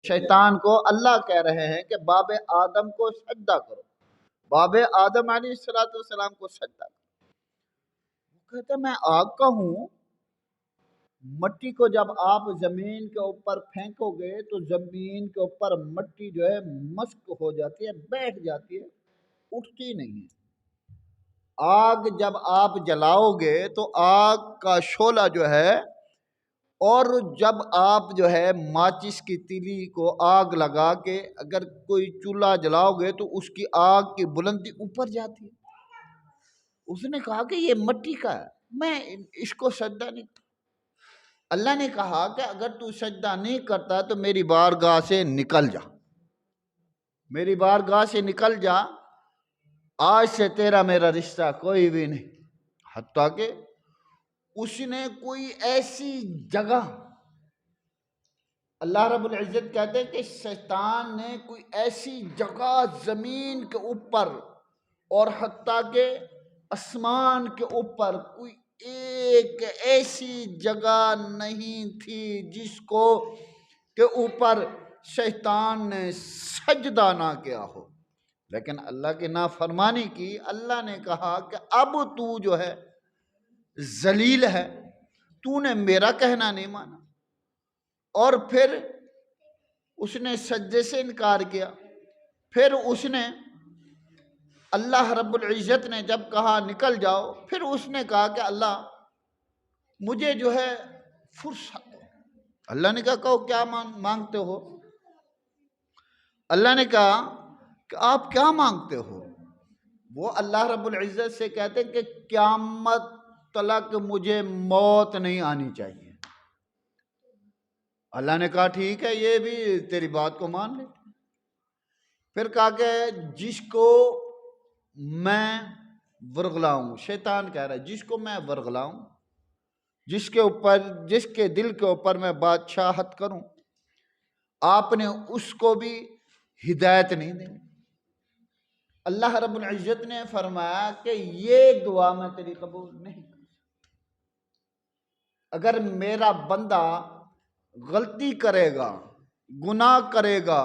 شیطان کو اللہ کہہ رہے ہیں کہ باب آدم کو سجدہ کرو، باب آدم علیہ السلام کو سجدہ کرو۔ وہ کہتے ہیں میں آگ کا ہوں، مٹی کو جب آپ زمین کے اوپر پھینکو گے تو زمین کے اوپر مٹی جو ہے مشک ہو جاتی ہے، بیٹھ جاتی ہے، اٹھتی نہیں ہے۔ آگ جب آپ جلاؤ گے تو آگ کا شعلہ جو ہے، اور جب آپ جو ہے ماچس کی تیلی کو آگ لگا کے اگر کوئی چولہا جلاؤ گے تو اس کی آگ کی بلندی اوپر جاتی ہے۔ اس نے کہا کہ یہ مٹی کا ہے، میں اس کو سجدہ نہیں کرتا۔ اللہ نے کہا کہ اگر تو سجدہ نہیں کرتا تو میری بارگاہ سے نکل جا، میری بارگاہ سے نکل جا، آج سے تیرا میرا رشتہ کوئی بھی نہیں۔ حتیٰ کہ اس نے کوئی ایسی جگہ، اللہ رب العزت کہتے ہیں کہ شیطان نے کوئی ایسی جگہ زمین کے اوپر اور حتیٰ کہ آسمان کے اوپر کوئی ایک ایسی جگہ نہیں تھی جس کو کے اوپر شیطان نے سجدہ نہ کیا ہو، لیکن اللہ کی نافرمانی کی۔ اللہ نے کہا کہ اب تو جو ہے ذلیل ہے، تو نے میرا کہنا نہیں مانا، اور پھر اس نے سجدے سے انکار کیا۔ پھر اس نے اللہ رب العزت نے جب کہا نکل جاؤ، پھر اس نے کہا کہ اللہ مجھے جو ہے فرصت دو۔ اللہ نے کہا کہو کیا مانگتے ہو؟ اللہ نے کہا کہ آپ کیا مانگتے ہو؟ وہ اللہ رب العزت سے کہتے ہیں کہ قیامت تلک مجھے موت نہیں آنی چاہیے۔ اللہ نے کہا ٹھیک ہے، یہ بھی تیری بات کو مان لے۔ پھر کہا کہ جس کو میں ورغلاؤں، شیطان کہہ رہا ہے جس کو میں ورغلاؤں، جس کے دل کے اوپر میں بادشاہت کروں، آپ نے اس کو بھی ہدایت نہیں دینی۔ اللہ رب العزت نے فرمایا کہ یہ دعا میں تیری قبول نہیں کروں۔ اگر میرا بندہ غلطی کرے گا، گناہ کرے گا،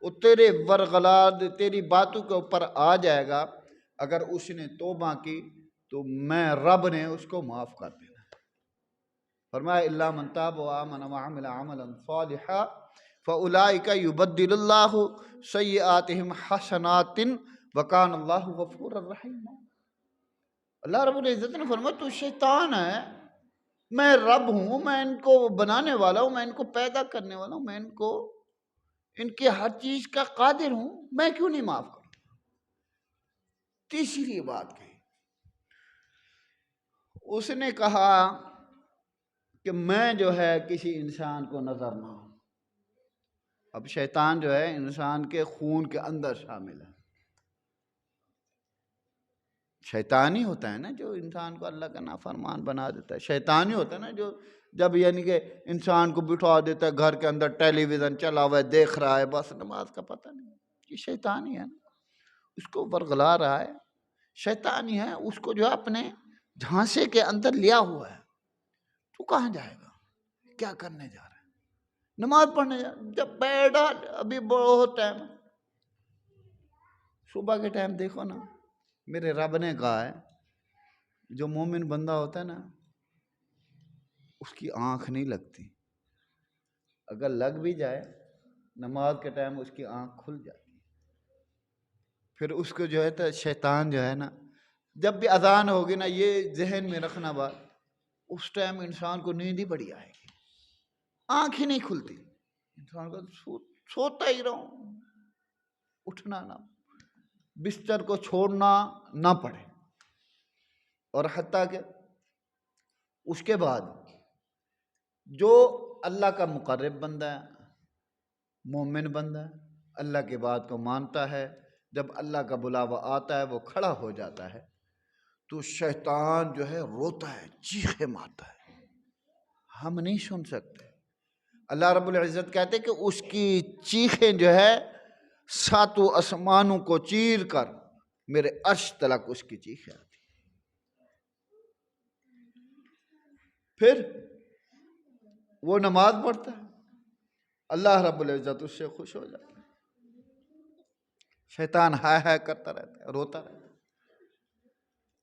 وہ تیرے ورغلاد تیری باتوں کے اوپر آ جائے گا، اگر اس نے توبہ کی تو میں رب نے اس کو معاف کر دینا۔ فرمایا الا من تاب وآمن وعمل عملا صالحا فاولئک یبدل اللہ سیئاتہم حسنات وکان اللہ غفورا رحیما۔ اللہ رب العزت نے فرمایا تو شیطان ہے، میں رب ہوں، میں ان کو بنانے والا ہوں، میں ان کو پیدا کرنے والا ہوں، میں ان کی ہر چیز کا قادر ہوں، میں کیوں نہیں معاف کروں؟ تیسری بات کہی، اس نے کہا کہ میں جو ہے کسی انسان کو نظر نہ ہوں۔ اب شیطان جو ہے انسان کے خون کے اندر شامل ہے، شیطان ہی ہوتا ہے نا جو انسان کو اللہ کا نافرمان بنا دیتا ہے، شیطان ہی ہوتا ہے نا جو جب یعنی کہ انسان کو بٹھا دیتا ہے گھر کے اندر، ٹیلی ویژن چلا ہوا ہے دیکھ رہا ہے، بس نماز کا پتہ نہیں، یہ شیطان ہی ہے نا، اس کو ورغلا رہا ہے، شیطان ہی ہے، اس کو جو ہے اپنے جھانسے کے اندر لیا ہوا ہے۔ تو کہاں جائے گا؟ کیا کرنے جا رہا ہے؟ نماز پڑھنے جا رہا ہے، جب بیٹھا ابھی بہت ٹائم، صبح کے ٹائم دیکھو نا، میرے رب نے کہا ہے جو مومن بندہ ہوتا ہے نا اس کی آنکھ نہیں لگتی، اگر لگ بھی جائے نماز کے ٹائم اس کی آنکھ کھل جاتی، پھر اس کو جو ہے تو شیطان جو ہے نا جب بھی اذان ہوگی نا، یہ ذہن میں رکھنا بات، اس ٹائم انسان کو نیند ہی بڑی آئے گی، آنکھ ہی نہیں کھلتی، انسان کو سوتا ہی رہو، اٹھنا نہ، بستر کو چھوڑنا نہ پڑے۔ اور حتیٰ کہ اس کے بعد جو اللہ کا مقرب بندہ ہے، مومن بندہ ہے، اللہ کی بات کو مانتا ہے، جب اللہ کا بلاوا آتا ہے وہ کھڑا ہو جاتا ہے تو شیطان جو ہے روتا ہے، چیخے مارتا ہے، ہم نہیں سن سکتے۔ اللہ رب العزت کہتے کہ اس کی چیخیں جو ہے ساتوں آسمانوں کو چیر کر میرے عرش تلک اس کی چیخیں آتی۔ پھر وہ نماز پڑھتا ہے، اللہ رب العزت اس سے خوش ہو جاتا ہے۔ شیطان ہائے ہائے کرتا رہتا ہے، روتا رہتا ہے۔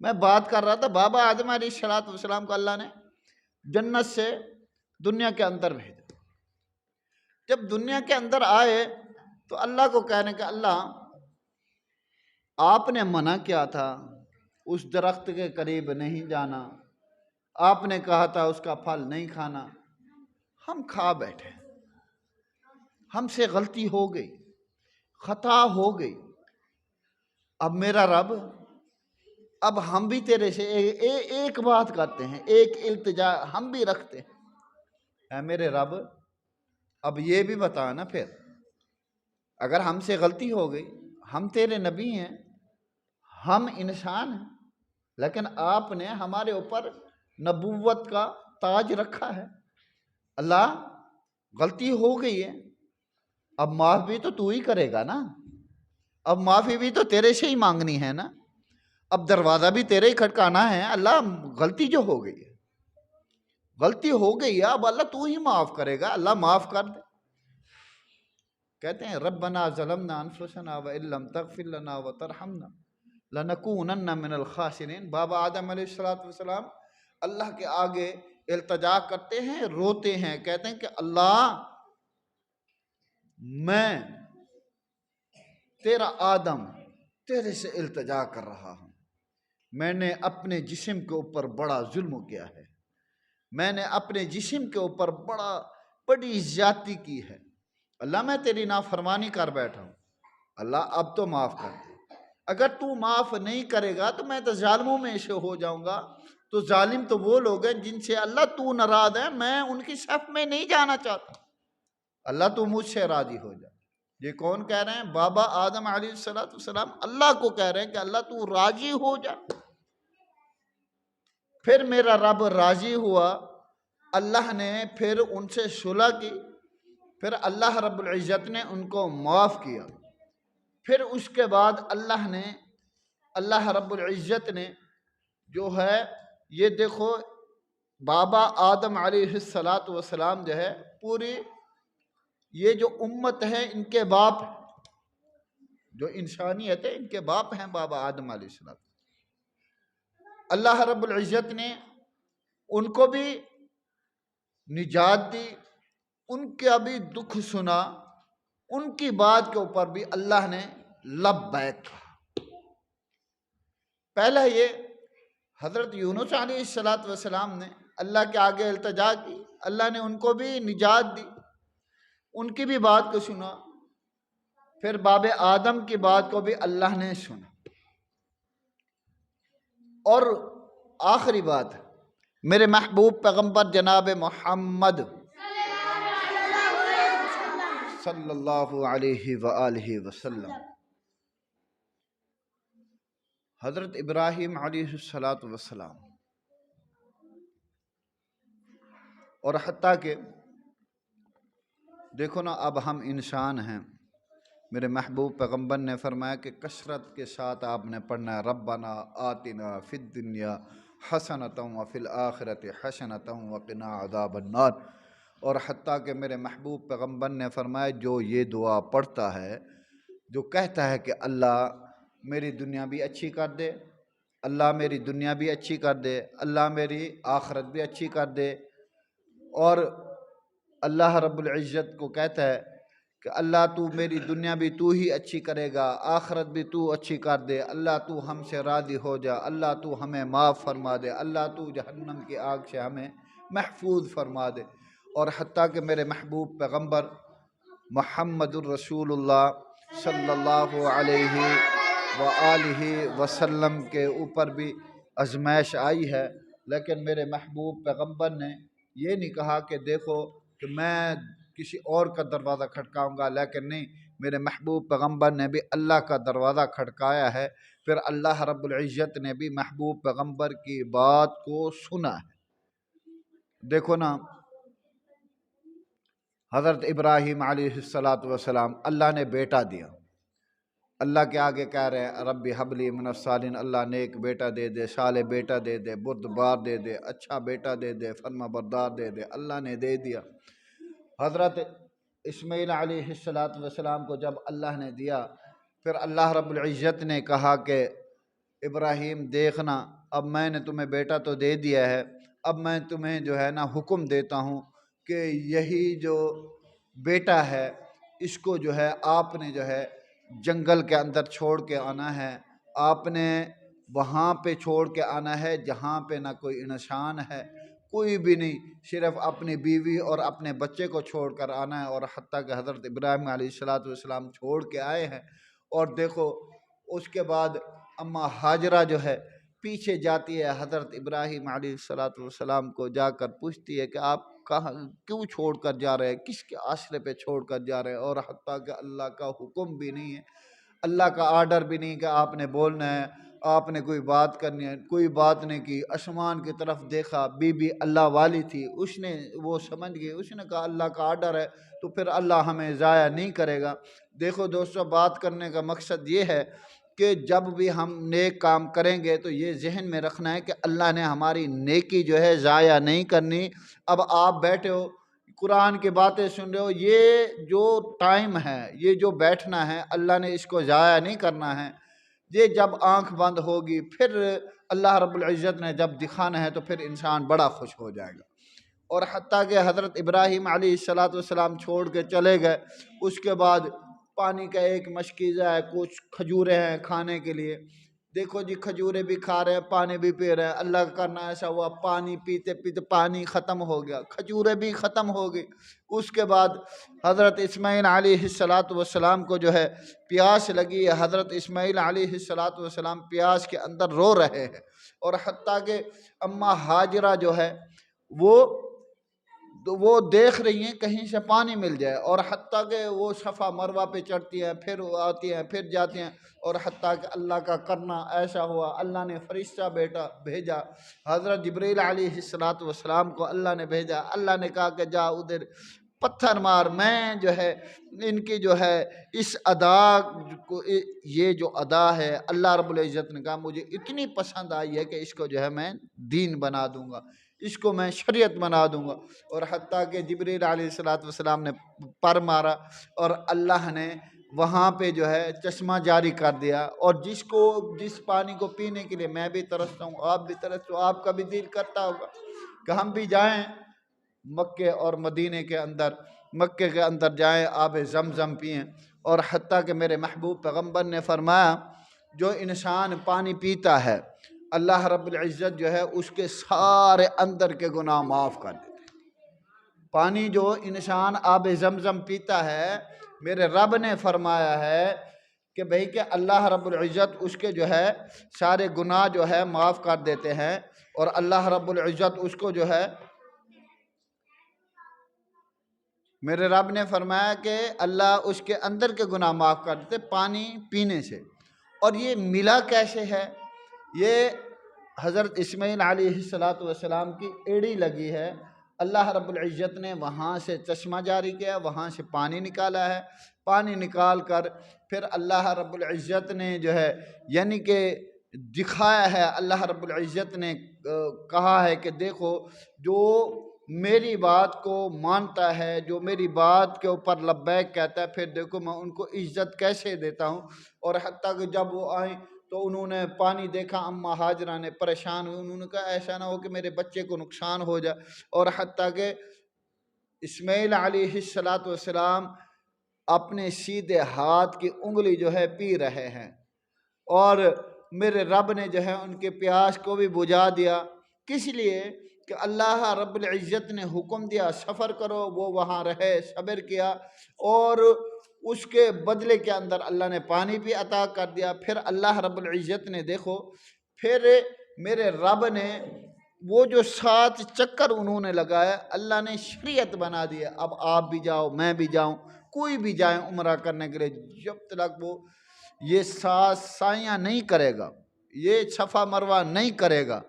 میں بات کر رہا تھا بابا آدم علیہ السلام کو اللہ نے جنت سے دنیا کے اندر بھیجا۔ جب دنیا کے اندر آئے تو اللہ کو کہنے کہ اللہ آپ نے منع کیا تھا اس درخت کے قریب نہیں جانا، آپ نے کہا تھا اس کا پھل نہیں کھانا، ہم کھا بیٹھے، ہم سے غلطی ہو گئی، خطا ہو گئی۔ اب میرا رب، اب ہم بھی تیرے سے ایک بات کرتے ہیں، ایک التجا ہم بھی رکھتے ہیں، اے میرے رب اب یہ بھی بتا نا، پھر اگر ہم سے غلطی ہو گئی، ہم تیرے نبی ہیں، ہم انسان ہیں، لیکن آپ نے ہمارے اوپر نبوت کا تاج رکھا ہے، اللہ غلطی ہو گئی ہے، اب معاف بھی تو ہی کرے گا نا، اب معافی بھی تو تیرے سے ہی مانگنی ہے نا، اب دروازہ بھی تیرے ہی کھٹکانا ہے، اللہ غلطی جو ہو گئی ہے، غلطی ہو گئی ہے، اب اللہ تو ہی معاف کرے گا، اللہ معاف کر دے۔ کہتے ہیں ربنا ظلمنا انفسنا وان لم تغفر لنا وترحمنا لنکونن من الخاسرین۔ بابا آدم علیہ السلام اللہ کے آگے التجا کرتے ہیں، روتے ہیں، کہتے ہیں کہ اللہ میں تیرا آدم تیرے سے التجا کر رہا ہوں، میں نے اپنے جسم کے اوپر بڑا ظلم کیا ہے، میں نے اپنے جسم کے اوپر بڑی زیادتی کی ہے، اللہ میں تیری نافرمانی کر بیٹھا ہوں، اللہ اب تو معاف کر دے، اگر تو معاف نہیں کرے گا تو میں تو ظالموں میں سے ہو جاؤں گا۔ تو ظالم تو وہ لوگ ہیں جن سے اللہ تو ناراض ہے، میں ان کی صف میں نہیں جانا چاہتا، اللہ تو مجھ سے راضی ہو جا۔ یہ کون کہہ رہے ہیں؟ بابا آدم علیہ السلام اللہ کو کہہ رہے ہیں کہ اللہ تو راضی ہو جا۔ پھر میرا رب راضی ہوا، اللہ نے پھر ان سے صلح کی، پھر اللہ رب العزت نے ان کو معاف کیا، پھر اس کے بعد اللہ رب العزت نے جو ہے یہ دیکھو بابا آدم علیہ السلام جو ہے پوری یہ جو امت ہے ان کے باپ، جو انسانیت ہے ان کے باپ ہیں بابا آدم علیہ السلام۔ اللہ رب العزت نے ان کو بھی نجات دی، ان کا بھی دکھ سنا، ان کی بات کے اوپر بھی اللہ نے لبیک کہا۔ پہلا یہ حضرت یونس علیہ السلام نے اللہ کے آگے التجا کی، اللہ نے ان کو بھی نجات دی، ان کی بھی بات کو سنا، پھر باب آدم کی بات کو بھی اللہ نے سنا۔ اور آخری بات میرے محبوب پیغمبر جناب محمد صلی اللہ علیہ وآلہ وسلم، حضرت ابراہیم علیہ السلام، اور حتیٰ کہ دیکھو نا اب ہم انسان ہیں، میرے محبوب پیغمبر نے فرمایا کہ کثرت کے ساتھ آپ نے پڑھنا ہے ربنا آتنا فی الدنیا حسنۃ وفی الآخرۃ حسنۃ وقنا عذاب النار۔ اور حتیٰ کہ میرے محبوب پیغمبر نے فرمایا جو یہ دعا پڑھتا ہے، جو کہتا ہے کہ اللہ میری دنیا بھی اچھی کر دے، اللہ میری دنیا بھی اچھی کر دے، اللہ میری آخرت بھی اچھی کر دے، اور اللہ رب العزت کو کہتا ہے کہ اللہ تو میری دنیا بھی تو ہی اچھی کرے گا، آخرت بھی تو اچھی کر دے، اللہ تو ہم سے راضی ہو جا، اللہ تو ہمیں معاف فرما دے، اللہ تو جہنم کی آگ سے ہمیں محفوظ فرما دے۔ اور حتیٰ کہ میرے محبوب پیغمبر محمد الرسول اللہ صلی اللہ علیہ وآلہ وسلم کے اوپر بھی آزمائش آئی ہے، لیکن میرے محبوب پیغمبر نے یہ نہیں کہا کہ دیکھو کہ میں کسی اور کا دروازہ کھٹکاؤں گا، لیکن نہیں، میرے محبوب پیغمبر نے بھی اللہ کا دروازہ کھٹکایا ہے، پھر اللہ رب العزت نے بھی محبوب پیغمبر کی بات کو سنا ہے۔ دیکھو نا حضرت ابراہیم علیہ السلام اللہ نے بیٹا دیا، اللہ کے آگے کہہ رہے ہیں رب ہب لی من الصالحین، اللہ نیک بیٹا دے دے، صالح بیٹا دے دے، بردبار دے دے، اچھا بیٹا دے دے، فرما بردار دے دے، اللہ نے دے دیا۔ حضرت اسماعیل علیہ السلام کو جب اللہ نے دیا، پھر اللہ رب العزت نے کہا کہ ابراہیم دیکھنا، اب میں نے تمہیں بیٹا تو دے دیا ہے، اب میں تمہیں جو ہے نا حکم دیتا ہوں کہ یہی جو بیٹا ہے اس کو جو ہے آپ نے جو ہے جنگل کے اندر چھوڑ کے آنا ہے، آپ نے وہاں پہ چھوڑ کے آنا ہے جہاں پہ نہ کوئی انسان ہے، کوئی بھی نہیں، صرف اپنی بیوی اور اپنے بچے کو چھوڑ کر آنا ہے۔ اور حتیٰ کہ حضرت ابراہیم علیہ السلام چھوڑ کے آئے ہیں، اور دیکھو اس کے بعد اماں ہاجرہ جو ہے پیچھے جاتی ہے، حضرت ابراہیم علیہ السلام کو جا کر پوچھتی ہے کہ آپ کہاں کیوں چھوڑ کر جا رہے ہیں، کس کے آسرے پہ چھوڑ کر جا رہے ہیں؟ اور حتیٰ کہ اللہ کا حکم بھی نہیں ہے، اللہ کا آرڈر بھی نہیں کہ آپ نے بولنا ہے، آپ نے کوئی بات کرنی ہے، کوئی بات نہیں کی۔ آسمان کی طرف دیکھا، بی بی اللہ والی تھی، اس نے وہ سمجھ گئی، اس نے کہا اللہ کا آرڈر ہے تو پھر اللہ ہمیں ضائع نہیں کرے گا۔ دیکھو دوستو، بات کرنے کا مقصد یہ ہے کہ جب بھی ہم نیک کام کریں گے تو یہ ذہن میں رکھنا ہے کہ اللہ نے ہماری نیکی جو ہے ضائع نہیں کرنی۔ اب آپ بیٹھے ہو قرآن کی باتیں سن رہے ہو، یہ جو ٹائم ہے، یہ جو بیٹھنا ہے، اللہ نے اس کو ضائع نہیں کرنا ہے۔ یہ جب آنکھ بند ہوگی پھر اللہ رب العزت نے جب دکھانا ہے تو پھر انسان بڑا خوش ہو جائے گا۔ اور حتیٰ کہ حضرت ابراہیم علیہ السلام چھوڑ کے چلے گئے، اس کے بعد پانی کا ایک مشکیزہ ہے، کچھ کھجوریں ہیں کھانے کے لیے، دیکھو جی کھجوریں بھی کھا رہے ہیں، پانی بھی پی رہے ہیں۔ اللہ کا کرنا ایسا ہوا، پانی پیتے پیتے پانی ختم ہو گیا، کھجوریں بھی ختم ہو گئی۔ اس کے بعد حضرت اسماعیل علیہ السلام کو جو ہے پیاس لگی ہے، حضرت اسماعیل علیہ السلام پیاس کے اندر رو رہے ہیں، اور حتیٰ کہ اماں ہاجرہ جو ہے وہ دیکھ رہی ہیں کہیں سے پانی مل جائے، اور حتیٰ کہ وہ صفا مروہ پہ چڑھتی ہیں، پھر آتی ہیں، پھر جاتی ہیں، اور حتیٰ کہ اللہ کا کرنا ایسا ہوا، اللہ نے فرشتہ بھیجا، حضرت جبریل علیہ السلام کو اللہ نے بھیجا۔ اللہ نے کہا کہ جا ادھر پتھر مار، میں جو ہے ان کی جو ہے اس ادا کو، یہ جو ادا ہے، اللہ رب العزت نے کہا مجھے اتنی پسند آئی ہے کہ اس کو جو ہے میں دین بنا دوں گا، اس کو میں شریعت بنا دوں گا۔ اور حتیٰ کہ جبریل علیہ السلام نے پر مارا، اور اللہ نے وہاں پہ جو ہے چشمہ جاری کر دیا، اور جس پانی کو پینے کے لیے میں بھی ترستا ہوں، آپ بھی ترستے ہو، آپ کا بھی دل کرتا ہوگا کہ ہم بھی جائیں مکے اور مدینے کے اندر، مکے کے اندر جائیں، آب زمزم پئیں۔ اور حتیٰ کہ میرے محبوب پیغمبر نے فرمایا جو انسان پانی پیتا ہے، اللہ رب العزت جو ہے اس کے سارے اندر کے گناہ معاف کر دیتے ہیں۔ پانی جو انسان آب زمزم پیتا ہے، میرے رب نے فرمایا ہے کہ بھئی کہ اللہ رب العزت اس کے جو ہے سارے گناہ جو ہے معاف کر دیتے ہیں، اور اللہ رب العزت اس کو جو ہے، میرے رب نے فرمایا کہ اللہ اس کے اندر کے گناہ معاف کر دیتے پانی پینے سے۔ اور یہ ملا کیسے ہے؟ یہ حضرت اسماعیل علیہ السلام کی ایڑی لگی ہے، اللہ رب العزت نے وہاں سے چشمہ جاری کیا، وہاں سے پانی نکالا ہے، پانی نکال کر پھر اللہ رب العزت نے جو ہے یعنی کہ دکھایا ہے، اللہ رب العزت نے کہا ہے کہ دیکھو جو میری بات کو مانتا ہے، جو میری بات کے اوپر لبیک کہتا ہے، پھر دیکھو میں ان کو عزت کیسے دیتا ہوں۔ اور حتیٰ کہ جب وہ آئیں تو انہوں نے پانی دیکھا، اماں ہاجرہ نے پریشان ہوئی، انہوں نے کہا ایسا نہ ہو کہ میرے بچے کو نقصان ہو جائے۔ اور حتیٰ کہ اسماعیل علیہ السلام اپنے سیدھے ہاتھ کی انگلی جو ہے پی رہے ہیں، اور میرے رب نے جو ہے ان کے پیاس کو بھی بجھا دیا۔ کس لیے؟ کہ اللہ رب العزت نے حکم دیا سفر کرو، وہ وہاں رہے، صبر کیا، اور اس کے بدلے کے اندر اللہ نے پانی بھی عطا کر دیا۔ پھر اللہ رب العزت نے دیکھو، پھر میرے رب نے وہ جو 7 چکر انہوں نے لگایا، اللہ نے شریعت بنا دیا، اب آپ بھی جاؤ، میں بھی جاؤں، کوئی بھی جائیں عمرہ کرنے کے لیے، جب تک وہ یہ 7 سائیاں نہیں کرے گا، یہ صفا مروہ نہیں کرے گا،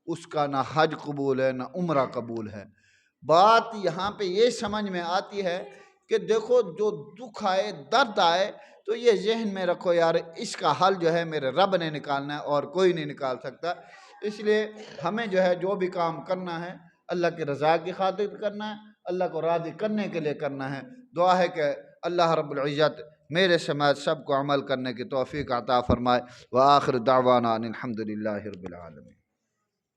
اس کا نہ حج قبول ہے نہ عمرہ قبول ہے۔ بات یہاں پہ یہ سمجھ میں آتی ہے کہ دیکھو جو دکھ آئے، درد آئے، تو یہ ذہن میں رکھو یار اس کا حل جو ہے میرے رب نے نکالنا ہے اور کوئی نہیں نکال سکتا۔ اس لیے ہمیں جو ہے جو بھی کام کرنا ہے اللہ کی رضا کی خاطر کرنا ہے، اللہ کو راضی کرنے کے لیے کرنا ہے۔ دعا ہے کہ اللہ رب العزت میرے سمیت سب کو عمل کرنے کی توفیق عطا فرمائے۔ وآخر دعوانا ان الحمد للہ رب العالمین۔